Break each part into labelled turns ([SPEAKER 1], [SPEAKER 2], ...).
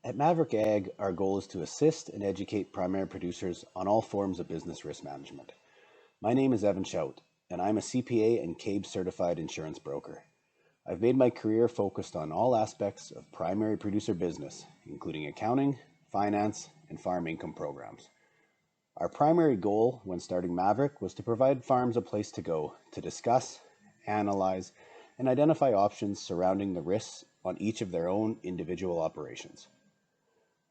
[SPEAKER 1] At Maverick Ag, our goal is to assist and educate primary producers on all forms of business risk management. My name is Evan Schout, and I'm a CPA and CABE certified insurance broker. I've made my career focused on all aspects of primary producer business, including accounting, finance, and farm income programs. Our primary goal when starting Maverick was to provide farms a place to go to discuss, analyze, and identify options surrounding the risks on each of their own individual operations.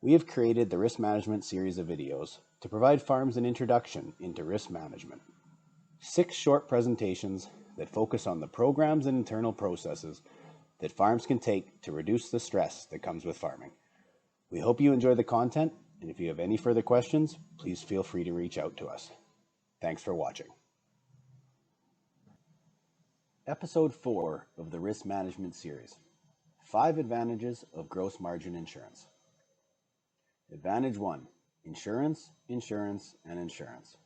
[SPEAKER 1] We have created the Risk Management series of videos to provide farms an introduction into risk management. 6 short presentations that focus on the programs and internal processes that farms can take to reduce the stress that comes with farming. We hope you enjoy the content, and if you have any further questions, please feel free to reach out to us. Thanks for watching. Episode 4 of the Risk Management series, 5 advantages of gross margin insurance. Advantage 1, insurance, insurance, and insurance.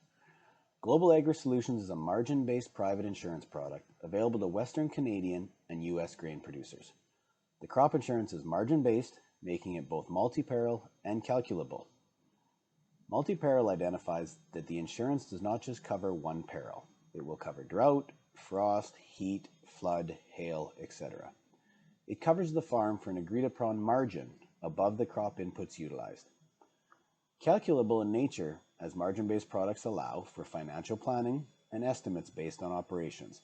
[SPEAKER 1] Global Agri Solutions is a margin-based private insurance product available to Western Canadian and U.S. grain producers. The crop insurance is margin-based, making it both multi-peril and calculable. Multi-peril identifies that the insurance does not just cover one peril. It will cover drought, frost, heat, flood, hail, etc. It covers the farm for an agreed-upon margin above the crop inputs utilized. Calculable in nature, as margin-based products allow for financial planning and estimates based on operations.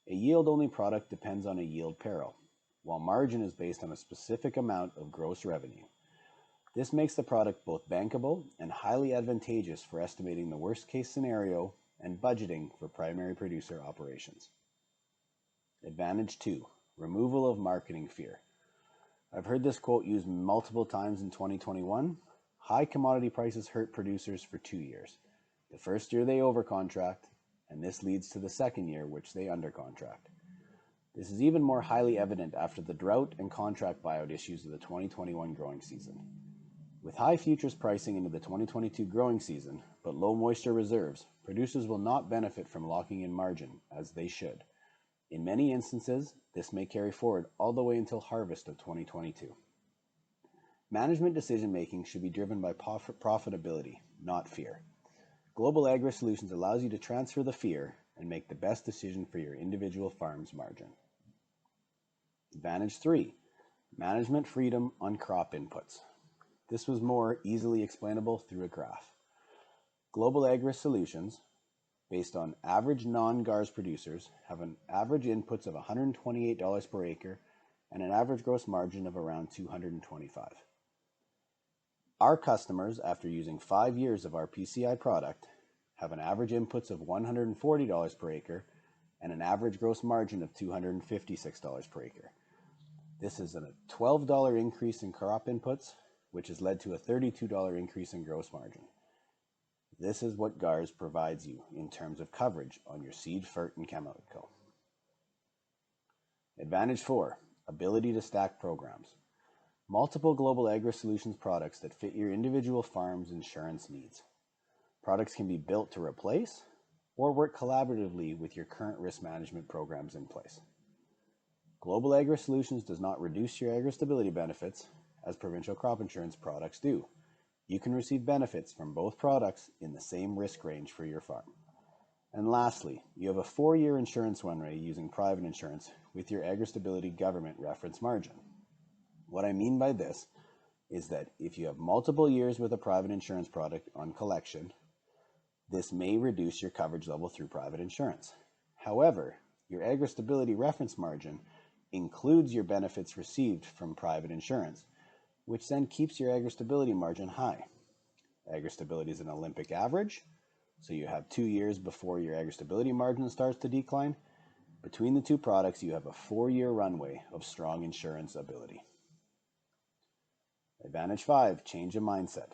[SPEAKER 1] A yield-only product depends on a yield peril, while margin is based on a specific amount of gross revenue. This makes the product both bankable and highly advantageous for estimating the worst-case scenario and budgeting for primary producer operations. Advantage 2, removal of marketing fear. I've heard this quote used multiple times in 2021. High commodity prices hurt producers for 2 years. The first year they overcontract, and this leads to the second year which they undercontract. This is even more highly evident after the drought and contract buyout issues of the 2021 growing season. With high futures pricing into the 2022 growing season, but low moisture reserves, producers will not benefit from locking in margin as they should. In many instances, this may carry forward all the way until harvest of 2022. Management decision-making should be driven by profitability, not fear. Global Agri Solutions allows you to transfer the fear and make the best decision for your individual farm's margin. Advantage 3, management freedom on crop inputs. This was more easily explainable through a graph. Global Agri Solutions, based on average non-GARS producers, have an average inputs of $128 per acre and an average gross margin of around $225. Our customers, after using 5 years of our PCI product, have an average inputs of $140 per acre and an average gross margin of $256 per acre. This is a $12 increase in crop inputs, which has led to a $32 increase in gross margin. This is what GARS provides you in terms of coverage on your seed, fert, and chemical. Advantage 4, ability to stack programs. Multiple Global Agri Solutions products that fit your individual farm's insurance needs. Products can be built to replace or work collaboratively with your current risk management programs in place. Global Agri Solutions does not reduce your agri-stability benefits as provincial crop insurance products do. You can receive benefits from both products in the same risk range for your farm. And lastly, you have a 4-year insurance runway using private insurance with your agri-stability government reference margin. What I mean by this is that if you have multiple years with a private insurance product on collection, this may reduce your coverage level through private insurance. However, your agri-stability reference margin includes your benefits received from private insurance, which then keeps your agri-stability margin high. Agri-stability is an Olympic average, so you have 2 years before your agri-stability margin starts to decline. Between the two products, you have a 4-year runway of strong insurance ability. Advantage 5, change of mindset.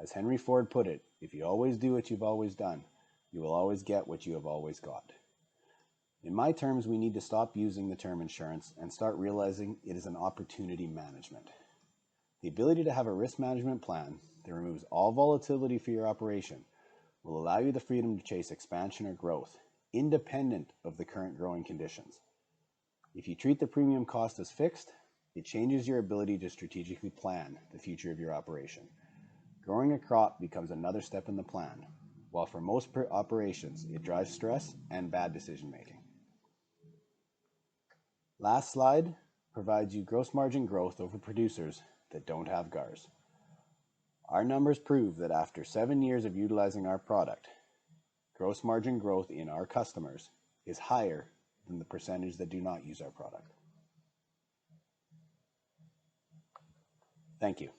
[SPEAKER 1] As Henry Ford put it, if you always do what you've always done, you will always get what you have always got. In my terms, we need to stop using the term insurance and start realizing it is an opportunity management. The ability to have a risk management plan that removes all volatility for your operation will allow you the freedom to chase expansion or growth, independent of the current growing conditions. If you treat the premium cost as fixed, It changes your ability to strategically plan the future of your operation. Growing a crop becomes another step in the plan, while for most operations, it drives stress and bad decision making. Last slide provides you gross margin growth over producers that don't have GARs. Our numbers prove that after 7 years of utilizing our product, gross margin growth in our customers is higher than the percentage that do not use our product. Thank you.